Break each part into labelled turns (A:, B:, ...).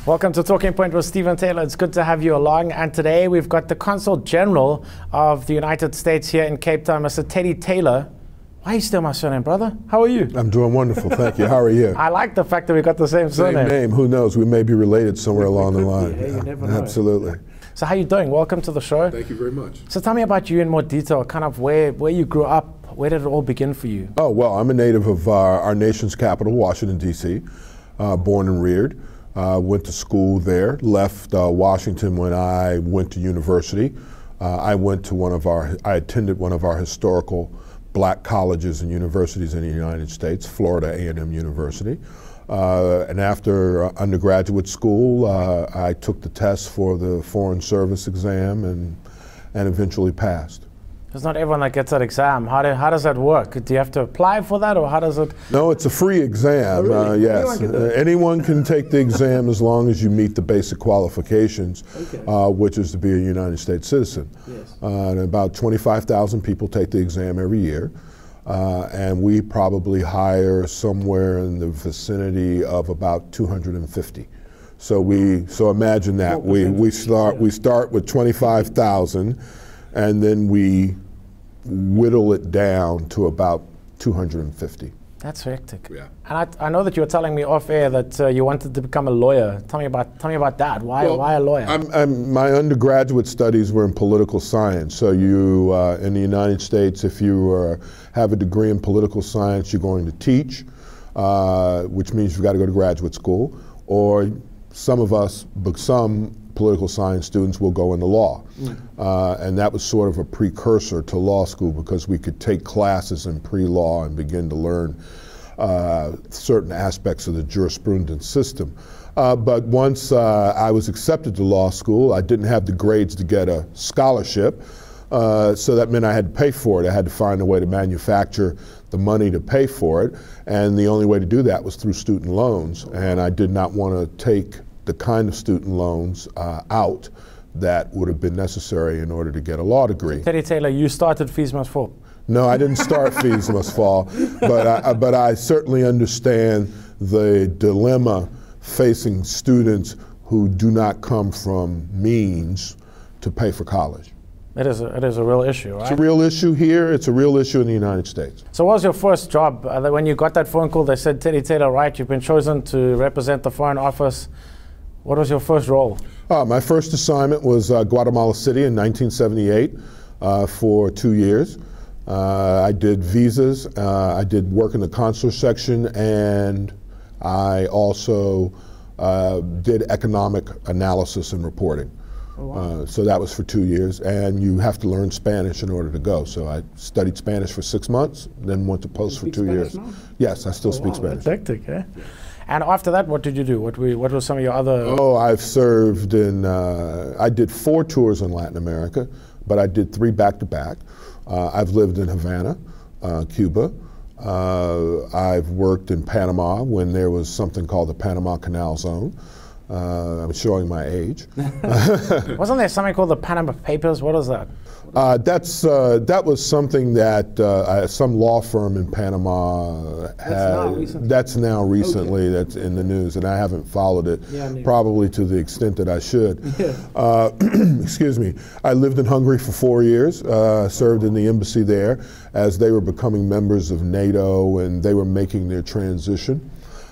A: Welcome to Talking Point with Stephen Taylor. It's good to have you along. And today we've got the Consul General of the United States here in Cape Town, Mr. Teddy Taylor. Why are you still my surname, brother? How are you?
B: I'm doing wonderful, thank you. How are you?
A: I like the fact that we got the same surname.
B: Same name, who knows? We may be related somewhere along the line.
A: Hey, you never know.
B: Absolutely.
A: So how are you doing? Welcome to the show.
B: Thank you very much.
A: So tell me about you in more detail, kind of where you grew up. Where did it all begin for you?
B: Oh, well, I'm a native of our nation's capital, Washington, D.C., born and reared. Went to school there, left Washington when I went to university. I attended one of our historical black colleges and universities in the United States, Florida A&M University. And after undergraduate school, I took the test for the Foreign Service exam and eventually passed.
A: It's not everyone that gets that exam. How does that work? Do you have to apply for that, or how does it?
B: No, it's a free exam.
A: Oh, really?
B: Yes, anyone can take the exam as long as you meet the basic qualifications, which is to be a United States citizen.
A: Yes.
B: And about 25,000 people take the exam every year, and we probably hire somewhere in the vicinity of about 250. So imagine that we start with 25,000, and then we whittle it down to about 250.
A: That's hectic.
B: Yeah.
A: And I know that you were telling me off air that you wanted to become a lawyer. Tell me about that. Why a lawyer?
B: My undergraduate studies were in political science. So you, in the United States, if you have a degree in political science, you're going to teach, which means you've got to go to graduate school, or some political science students will go into law. And that was sort of a precursor to law school, because we could take classes in pre-law and begin to learn certain aspects of the jurisprudence system. But once I was accepted to law school, I didn't have the grades to get a scholarship, so that meant I had to pay for it. I had to find a way to manufacture the money to pay for it, and the only way to do that was through student loans, and I did not want to take the kind of student loans out that would have been necessary in order to get a law degree.
A: Teddy Taylor, you started Fees Must Fall.
B: No, I didn't start Fees Must Fall, but I certainly understand the dilemma facing students who do not come from means to pay for college.
A: It is a real issue, right?
B: It's a real issue here. It's a real issue in the United States.
A: So what was your first job? When you got that phone call, they said, Teddy Taylor, right, you've been chosen to represent the Foreign Office. What was your first role?
B: My first assignment was Guatemala City in 1978 for 2 years. I did visas, I did work in the consular section, and I also did economic analysis and reporting.
A: Oh, wow.
B: So that was for 2 years, and you have to learn Spanish in order to go. So I studied Spanish for 6 months, then went to post for 2 years.
A: Now?
B: Yes, I still speak Spanish.
A: That's hectic, eh? And after that, what did you do? What were some of your other?
B: Oh, I've served in, I did 4 tours in Latin America, but I did 3 back-to-back. I've lived in Havana, Cuba. I've worked in Panama when there was something called the Panama Canal Zone. I'm showing my age.
A: Wasn't there something called the Panama Papers? What is that?
B: That was something that some law firm in Panama had. That's now recently. Okay. That's in the news, and I haven't followed it probably to the extent that I should. Excuse me. I lived in Hungary for 4 years, served in the embassy there as they were becoming members of NATO and they were making their transition.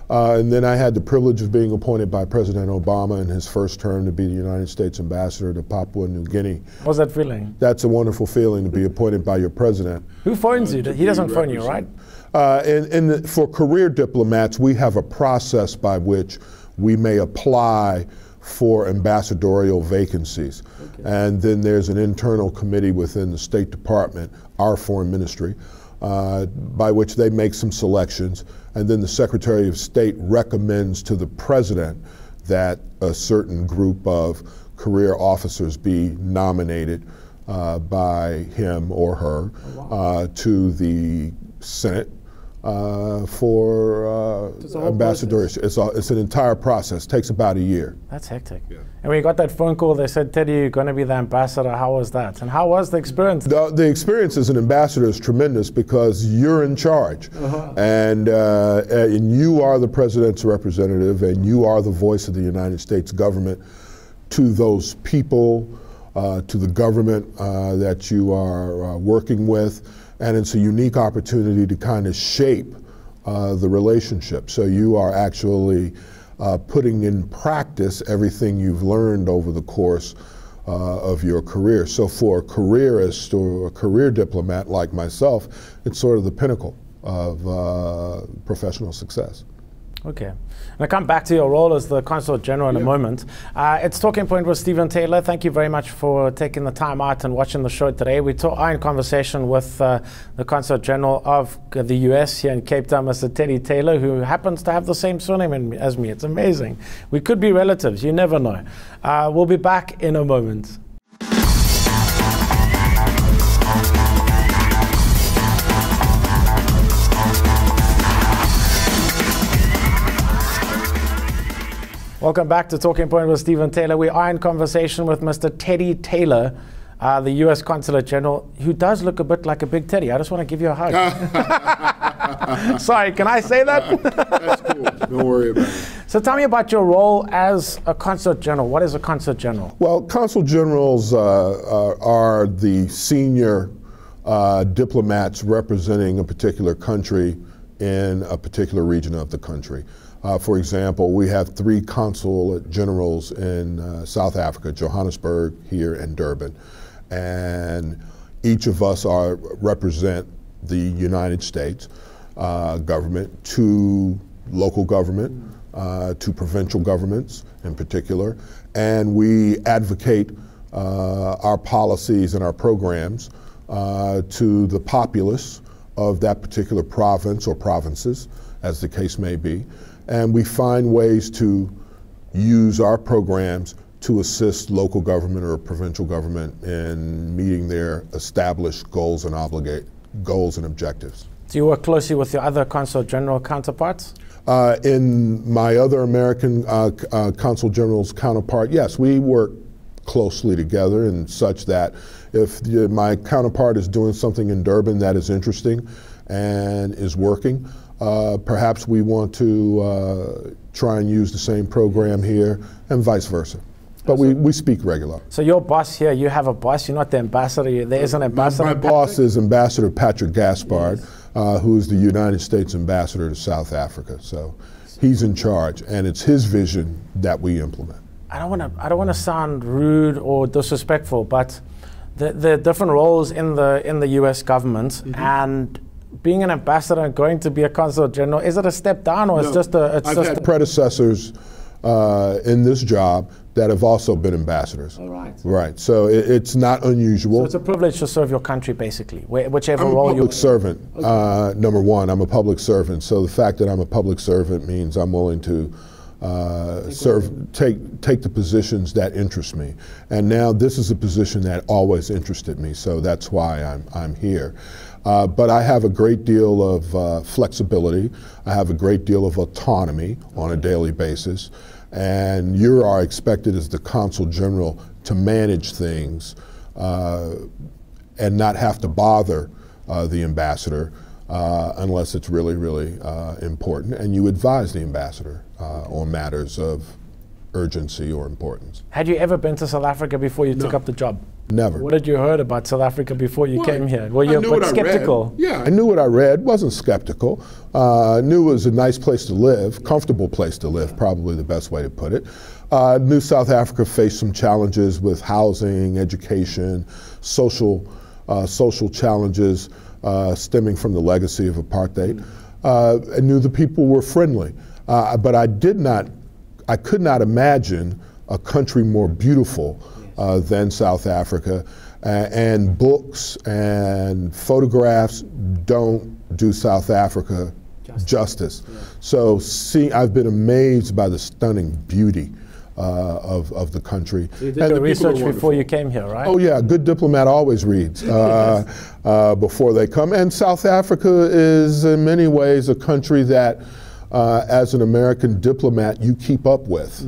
B: And then I had the privilege of being appointed by President Obama in his first term to be the United States ambassador to Papua New Guinea.
A: What's that feeling?
B: That's a wonderful feeling, to be appointed by your president.
A: Who phones you? He doesn't phone you, right?
B: For career diplomats, we have a process by which we may apply for ambassadorial vacancies. Okay. And then there's an internal committee within the State Department, our foreign ministry, by which they make some selections, and then the Secretary of State recommends to the President that a certain group of career officers be nominated by him or her to the Senate, for ambassadors. It's an entire process. Takes about a year.
A: That's hectic. Yeah. And when you got that phone call, they said, Teddy, you're going to be the ambassador. How was that? And how was the experience?
B: The experience as an ambassador is tremendous because you're in charge. And you are the president's representative, and you are the voice of the United States government to those people, to the government that you are working with. And it's a unique opportunity to kind of shape the relationship. So you are actually putting in practice everything you've learned over the course of your career. So for a careerist or a career diplomat like myself, it's sort of the pinnacle of professional success.
A: Okay. And I come back to your role as the Consulate General in a moment. It's Talking Point with Stephen Taylor. Thank you very much for taking the time out and watching the show today. We are in conversation with the Consulate General of the US here in Cape Town, Mr. Teddy Taylor, who happens to have the same surname as me. It's amazing. We could be relatives. You never know. We'll be back in a moment. Welcome back to Talking Point with Stephen Taylor. We are in conversation with Mr. Teddy Taylor, the U.S. Consulate General, who does look a bit like a big Teddy. I just want to give you a hug. Sorry, can I say that?
B: That's cool. Don't worry about it.
A: So tell me about your role as a Consulate General. What is a Consulate General?
B: Well, Consul Generals are the senior diplomats representing a particular country in a particular region of the country. For example, we have 3 consulate generals in South Africa, Johannesburg, here, and Durban. And each of us represent the United States government to local government, to provincial governments in particular. And we advocate our policies and our programs to the populace of that particular province or provinces, as the case may be. And we find ways to use our programs to assist local government or provincial government in meeting their established goals and objectives.
A: Do you work closely with your other Consul General counterparts?
B: In my other American Consul General's counterpart, yes, we work closely together in such that if my counterpart is doing something in Durban that is interesting and is working, perhaps we want to try and use the same program here, and vice versa. But we speak regularly.
A: So your boss here, you have a boss, you're not the ambassador, there is an ambassador?
B: My boss is Ambassador Patrick Gaspard, who is the United States Ambassador to South Africa. So he's in charge, and it's his vision that we implement.
A: I don't want to sound rude or disrespectful, but the different roles in the U.S. government, and being an ambassador and going to be a Consul General, is it a step down, or it's just a...
B: I've had predecessors in this job that have also been ambassadors.
A: All right.
B: Right, so it's not unusual.
A: So it's a privilege to serve your country, basically, whichever role you're...
B: I'm a public servant, number one. I'm a public servant, so the fact that I'm a public servant means I'm willing to take the positions that interest me. And now this is a position that always interested me, so that's why I'm here. But I have a great deal of flexibility. I have a great deal of autonomy on a daily basis. And you are expected as the Consul General to manage things and not have to bother the ambassador unless it's really, really important. And you advise the ambassador on matters of urgency or importance.
A: Had you ever been to South Africa before you took up the job?
B: Never.
A: What did you heard about South Africa before you came here? Were you a bit skeptical?
B: Yeah, I knew what I read, wasn't skeptical. Knew it was a nice place to live, comfortable place to live, probably the best way to put it. Knew South Africa faced some challenges with housing, education, social challenges stemming from the legacy of apartheid. I knew the people were friendly, but I could not imagine a country more beautiful than South Africa, and books and photographs don't do South Africa justice. Yeah. So I've been amazed by the stunning beauty of the country.
A: So you did your research before you came here, right?
B: Oh yeah, a good diplomat always reads before they come. And South Africa is in many ways a country that as an American diplomat you keep up with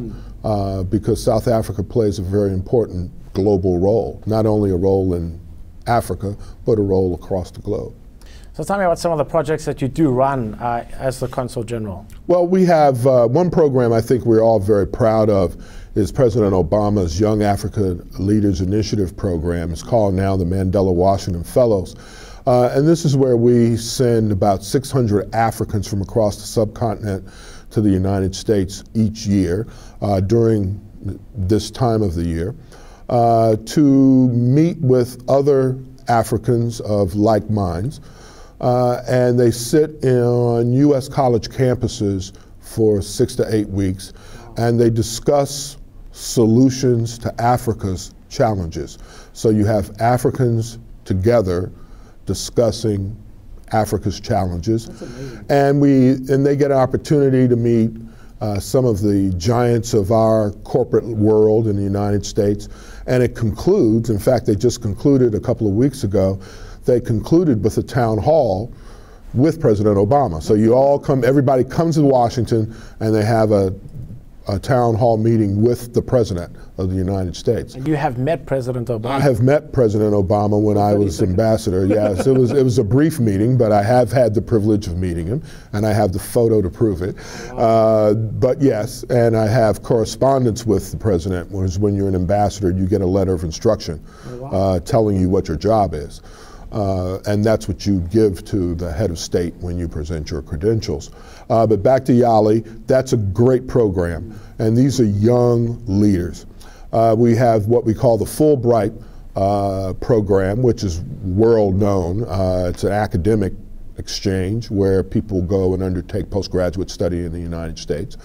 B: because South Africa plays a very important global role, not only a role in Africa, but a role across the globe.
A: So tell me about some of the projects that you do run as the Consul General.
B: Well, we have one program I think we're all very proud of is President Obama's Young Africa Leaders Initiative program. It's called now the Mandela Washington Fellows. And this is where we send about 600 Africans from across the subcontinent to the United States each year during this time of the year to meet with other Africans of like minds. And they sit on U.S. college campuses for 6 to 8 weeks, and they discuss solutions to Africa's challenges. So you have Africans together discussing Africa's challenges, and they get an opportunity to meet some of the giants of our corporate world in the United States. And it concludes, in fact, they just concluded a couple of weeks ago, they concluded with a town hall with President Obama. So you all come, everybody comes to Washington and they have a town hall meeting with the President of the United States.
A: And you have met President Obama?
B: I have met President Obama when I was ambassador, yes. It was a brief meeting, but I have had the privilege of meeting him, and I have the photo to prove it. Wow. But yes, and I have correspondence with the President, whereas when you're an ambassador, you get a letter of instruction telling you what your job is. And that's what you give to the head of state when you present your credentials. But back to Yali, that's a great program. And these are young leaders. We have what we call the Fulbright Program, which is world known. It's an academic exchange where people go and undertake postgraduate study in the United States.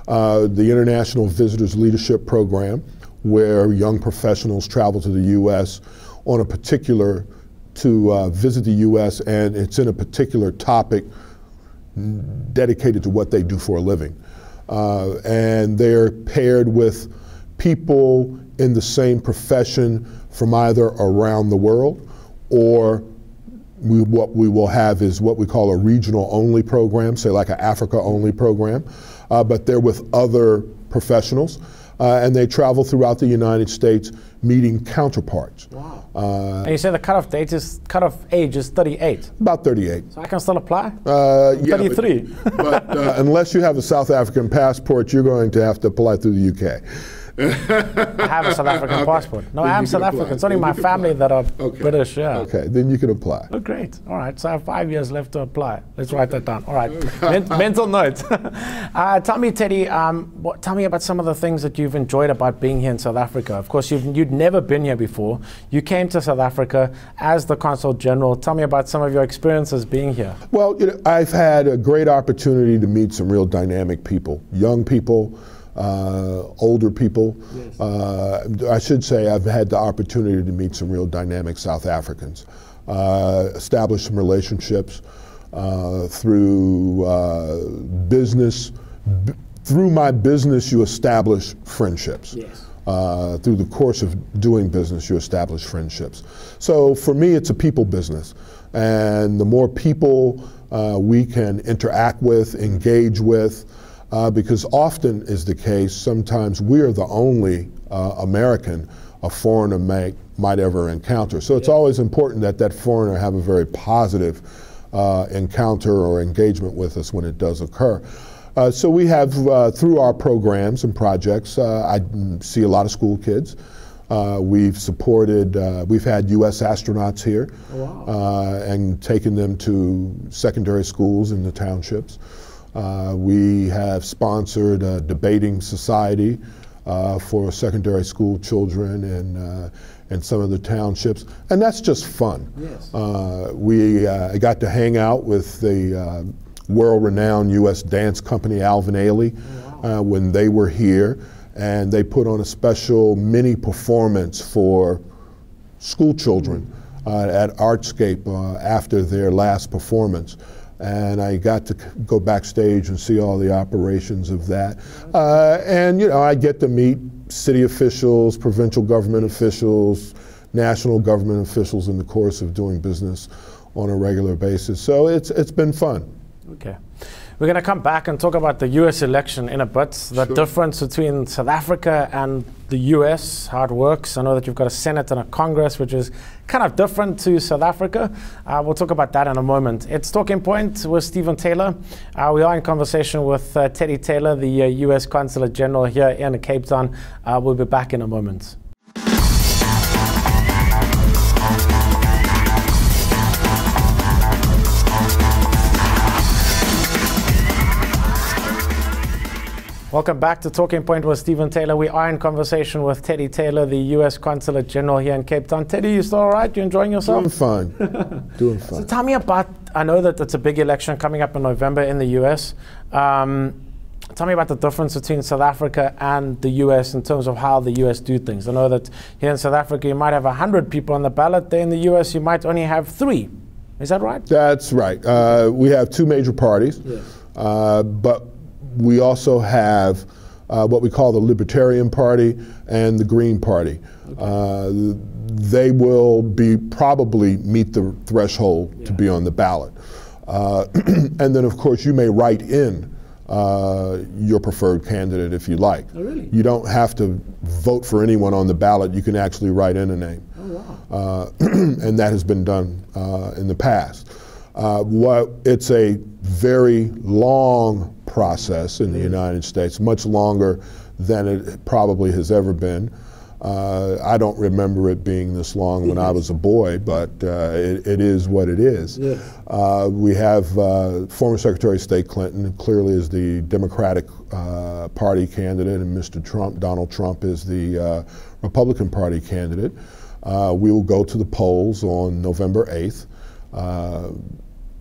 B: The International Visitors Leadership Program, where young professionals travel to the U.S. on a particular to visit the U.S., and it's in a particular topic dedicated to what they do for a living. And they're paired with people in the same profession from either around the world, or what we will have is what we call a regional only program, say like an Africa only program, but they're with other professionals. And they travel throughout the United States meeting counterparts.
A: Wow. And you say the cutoff age is 38?
B: About 38.
A: So I can still apply?
B: Yeah,
A: 33.
B: but unless you have a South African passport, you're going to have to apply through the UK.
A: I have a South African passport. No, I am South African. It's only my family that are British, yeah.
B: Okay, then you can apply.
A: Oh, great. All right, so I have 5 years left to apply. Let's write that down. All right, mental note. Tell me, Teddy, tell me about some of the things that you've enjoyed about being here in South Africa. Of course, you'd never been here before. You came to South Africa as the Consul General. Tell me about some of your experiences being here.
B: Well, I've had a great opportunity to meet some real dynamic people, young people, older people. Yes. I should say I've had the opportunity to meet some real dynamic South Africans, establish some relationships through business. Through my business, you establish friendships. Yes. Through the course of doing business, you establish friendships. So for me, it's a people business. And the more people we can interact with, engage with, because often is the case, sometimes we're the only American a foreigner might ever encounter. So it's always important that that foreigner have a very positive encounter or engagement with us when it does occur. So we have, through our programs and projects, I see a lot of school kids. We've supported, we've had U.S. astronauts here. Oh, wow. And taken them to secondary schools in the townships. We have sponsored a debating society for secondary school children in some of the townships, and that's just fun. Yes. We got to hang out with the world-renowned U.S. dance company Alvin Ailey. Wow. When they were here, and they put on a special mini performance for school children at Artscape after their last performance. and I got to go backstage and see all the operations of that. And I get to meet city officials, provincial government officials, national government officials in the course of doing business on a regular basis. So it's been fun.
A: Okay. We're going to come back and talk about the U.S. election in a bit, the difference between South Africa and the U.S., how it works. I know that you've got a Senate and a Congress, which is kind of different to South Africa. We'll talk about that in a moment. It's Talking Point with Stephen Taylor. We are in conversation with Teddy Taylor, the U.S. Consulate General here in Cape Town. We'll be back in a moment. Welcome back to Talking Point with Stephen Taylor. We are in conversation with Teddy Taylor, the U.S. Consulate General here in Cape Town. Teddy, you still all right? You enjoying yourself?
B: Doing fine. Doing fine.
A: So tell me about, I know that it's a big election coming up in November in the U.S. Tell me about the difference between South Africa and the U.S. in terms of how the U.S. do things. I know that here in South Africa you might have 100 people on the ballot. There in the U.S. you might only have 3. Is that right?
B: That's right. We have 2 major parties, but we also have what we call the Libertarian Party and the Green Party. They will probably meet the threshold to be on the ballot. And then, of course, you may write in your preferred candidate if you like.
A: Oh, really?
B: You don't have to vote for anyone on the ballot. You can actually write in a name.
A: Oh, wow.
B: And that has been done in the past. It's a very long process in the United States, much longer than it probably has ever been. I don't remember it being this long when I was a boy, but it is what it is. We have former Secretary of State Clinton, who clearly is the Democratic Party candidate, and Mr. Trump, Donald Trump, is the Republican Party candidate. We will go to the polls on November 8th.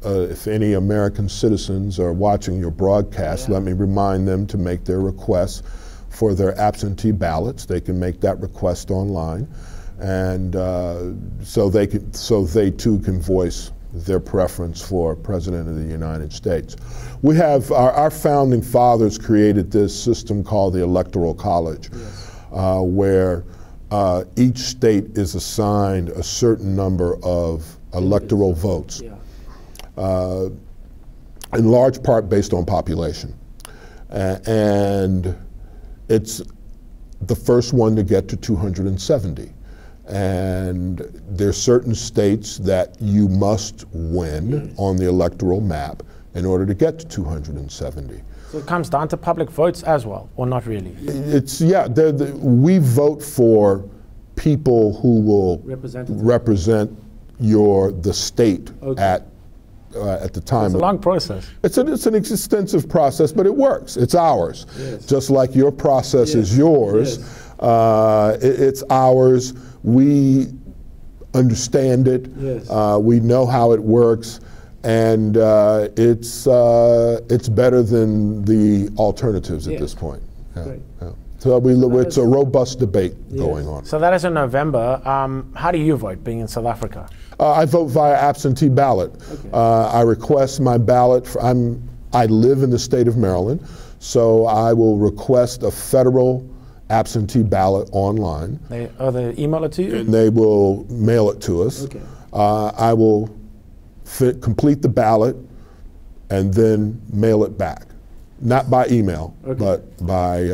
B: If any American citizens are watching your broadcast, let me remind them to make their requests for their absentee ballots. They can make that request online, and so they too can voice their preference for President of the United States. We have our founding fathers created this system called the Electoral College, where each state is assigned a certain number of electoral votes. In large part based on population. And it's the first one to get to 270. And there's certain states that you must win on the electoral map in order to get to 270.
A: So it comes down to public votes as well, or not really?
B: It's, we vote for people who will represent the state at the time.
A: It's a long process.
B: It's an extensive process, but it works. It's ours. Just like your process is yours, it's ours. We understand it. We know how it works, and it's better than the alternatives at this point. So it's a robust debate going on.
A: So that is in November. How do you vote, being in South Africa?
B: I vote via absentee ballot. I request my ballot. I live in the state of Maryland, so I will request a federal absentee ballot online.
A: They email it to you?
B: And they will mail it to us. I will complete the ballot and then mail it back. Not by email, but by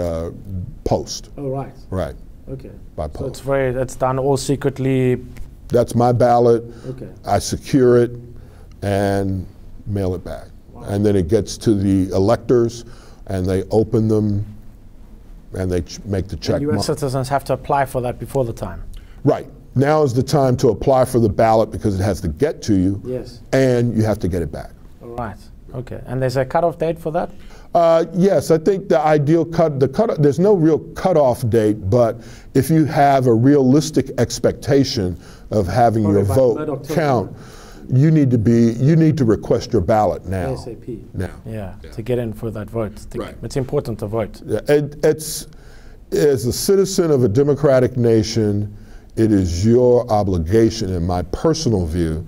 B: post.
A: Oh, right.
B: Right.
A: Okay.
B: By post.
A: So it's done all secretly.
B: That's my ballot. I secure it and mail it back. And then it gets to the electors, and they open them, and they make the check mark.
A: U.S. citizens have to apply for that before the time.
B: Right. Now is the time to apply for the ballot because it has to get to you, and you have to get it back.
A: All right. Okay. And there's a cutoff date for that?
B: Yes, I think the ideal there's no real cutoff date, but if you have a realistic expectation of having your vote count, you need to request your ballot now.
A: ASAP. Now. To get in for that vote. It's important to vote.
B: As a citizen of a democratic nation, it is your obligation, in my personal view,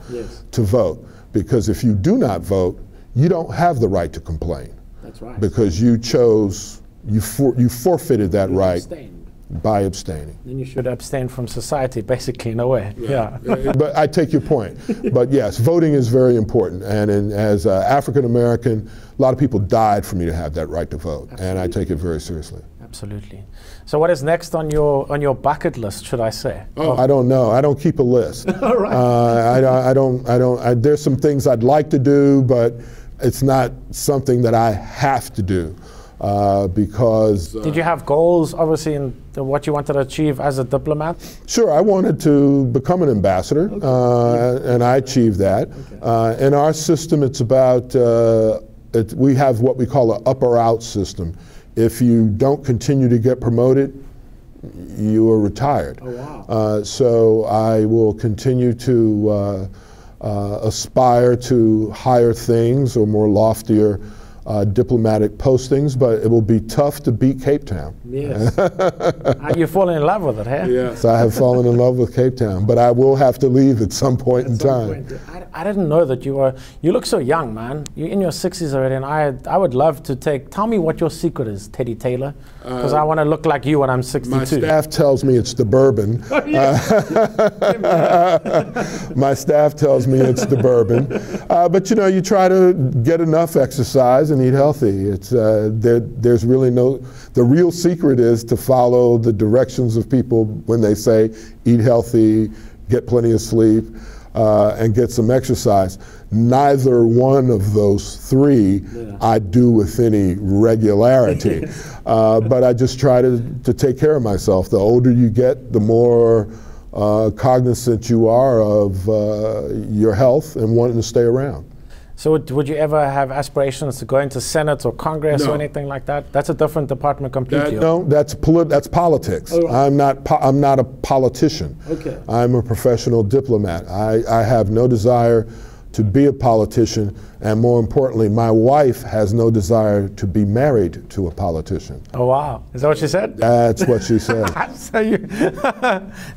B: to vote. Because if you do not vote, you don't have the right to complain.
A: That's right.
B: Because you chose, you forfeited that right by abstaining.
A: Then you should abstain from society, basically, in a way. Yeah.
B: But I take your point. But yes, voting is very important. And as African American, a lot of people died for me to have that right to vote. Absolutely. And I take it very seriously.
A: Absolutely. So what is next on your bucket list, should I say?
B: Oh, I don't know. I don't keep a list.
A: All right.
B: There's some things I'd like to do, but it's not something that I have to do. Because
A: did you have goals, obviously, in what you wanted to achieve as a diplomat?
B: Sure, I wanted to become an ambassador, and I achieved that. In our system, it's about we have what we call an up or out system. If you don't continue to get promoted, you are retired.
A: Oh, wow.
B: So I will continue to aspire to higher things or more loftier diplomatic postings, but it will be tough to beat Cape Town.
A: Yes. You've fallen in love with it, hey?
B: Yes, I have fallen in love with Cape Town, but I will have to leave at some point in time.
A: I didn't know that you look so young, man. You're in your 60s already, and I would love to tell me what your secret is, Teddy Taylor, because I want to look like you when I'm 62.
B: My staff tells me it's the bourbon.
A: Oh, yeah.
B: My staff tells me it's the bourbon. But you know, you try to get enough exercise and eat healthy. It's there's really the real secret is to follow the directions of people when they say eat healthy, get plenty of sleep, and get some exercise. Neither one of those three I do with any regularity, but I just try to take care of myself. The older you get, the more cognizant you are of your health and wanting to stay around.
A: So would you ever have aspirations to go into Senate or Congress or anything like that? That's a different department completely.
B: No, that's politics. Oh, right. I'm not a politician.
A: Okay.
B: I'm a professional diplomat. I have no desire to be a politician, and more importantly, my wife has no desire to be married to a politician.
A: Oh, wow. Is that what she said?
B: That's what she said.
A: So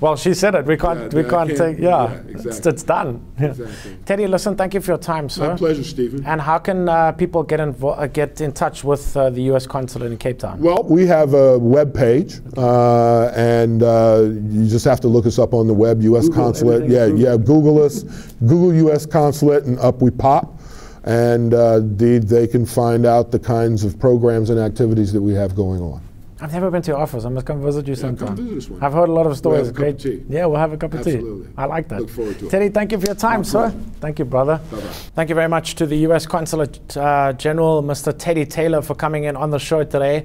A: well, she said it. We can't take, exactly. It's done.
B: Exactly.
A: Teddy, listen, thank you for your time, sir.
B: My pleasure, Stephen.
A: And how can people get in touch with the U.S. Consulate in Cape Town?
B: Well, we have a web page, and you just have to look us up on the web, U.S. Consulate. Yeah, Google us, Google U.S. Consulate, and up we pop. And they can find out the kinds of programs and activities that we have going on.
A: I've never been to your office. I must come visit you sometime.
B: Come visit us one.
A: I've heard a lot of stories.
B: We'll have a cup of tea.
A: Yeah, we'll have a cup of tea.
B: Absolutely.
A: I like that.
B: Look forward to it.
A: Teddy, thank you for your time, sir. Thank you, brother.
B: Bye-bye.
A: Thank you very much to the U.S. Consulate General, Mr. Teddy Taylor, for coming in on the show today.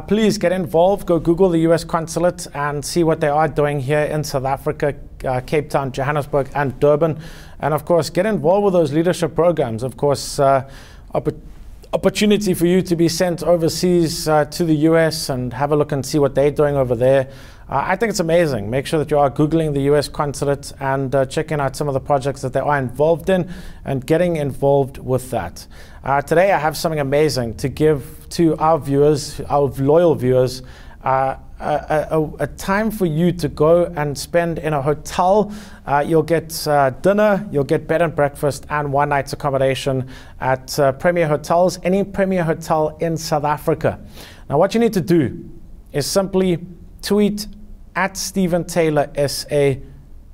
A: Please get involved. Go Google the U.S. Consulate and see what they are doing here in South Africa, Cape Town, Johannesburg, and Durban. And of course, get involved with those leadership programs. Of course, opportunity for you to be sent overseas to the US and have a look and see what they're doing over there. I think it's amazing. Make sure that you are Googling the US Consulate and checking out some of the projects that they are involved in and getting involved with that. Today I have something amazing to give to our viewers, our loyal viewers, a time for you to go and spend in a hotel. You'll get dinner, you'll get bed and breakfast, and one night's accommodation at Premier Hotels, any Premier Hotel in South Africa. Now what you need to do is simply tweet at Stephen Taylor SA,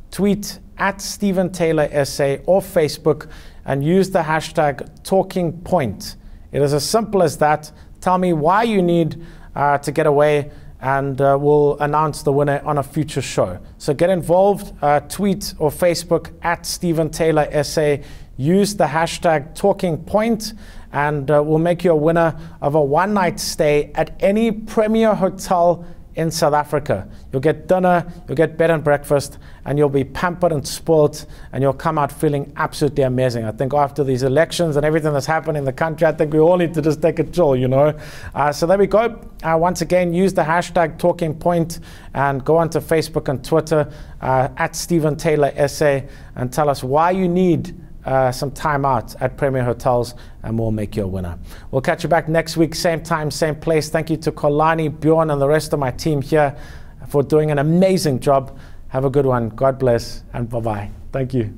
A: tweet at Stephen Taylor SA, or Facebook, and use the hashtag Talking Point. It is as simple as that. Tell me why you need to get away, and we'll announce the winner on a future show. So get involved, tweet or Facebook at Stephen Taylor SA, use the hashtag Talking Point, and we'll make you a winner of a one-night stay at any Premier Hotel in South Africa. You'll get dinner, you'll get bed and breakfast, and you'll be pampered and spoiled, and you'll come out feeling absolutely amazing. I think after these elections and everything that's happened in the country, I think we all need to just take a chill, you know. So there we go. Once again, use the hashtag Talking Point and go onto Facebook and Twitter at Stephen Taylor SA and tell us why you need some time out at Premier Hotels, and we'll make you a winner. We'll catch you back next week, same time, same place. Thank you to Kolani, Bjorn, and the rest of my team here for doing an amazing job. Have a good one. God bless, and bye-bye. Thank you.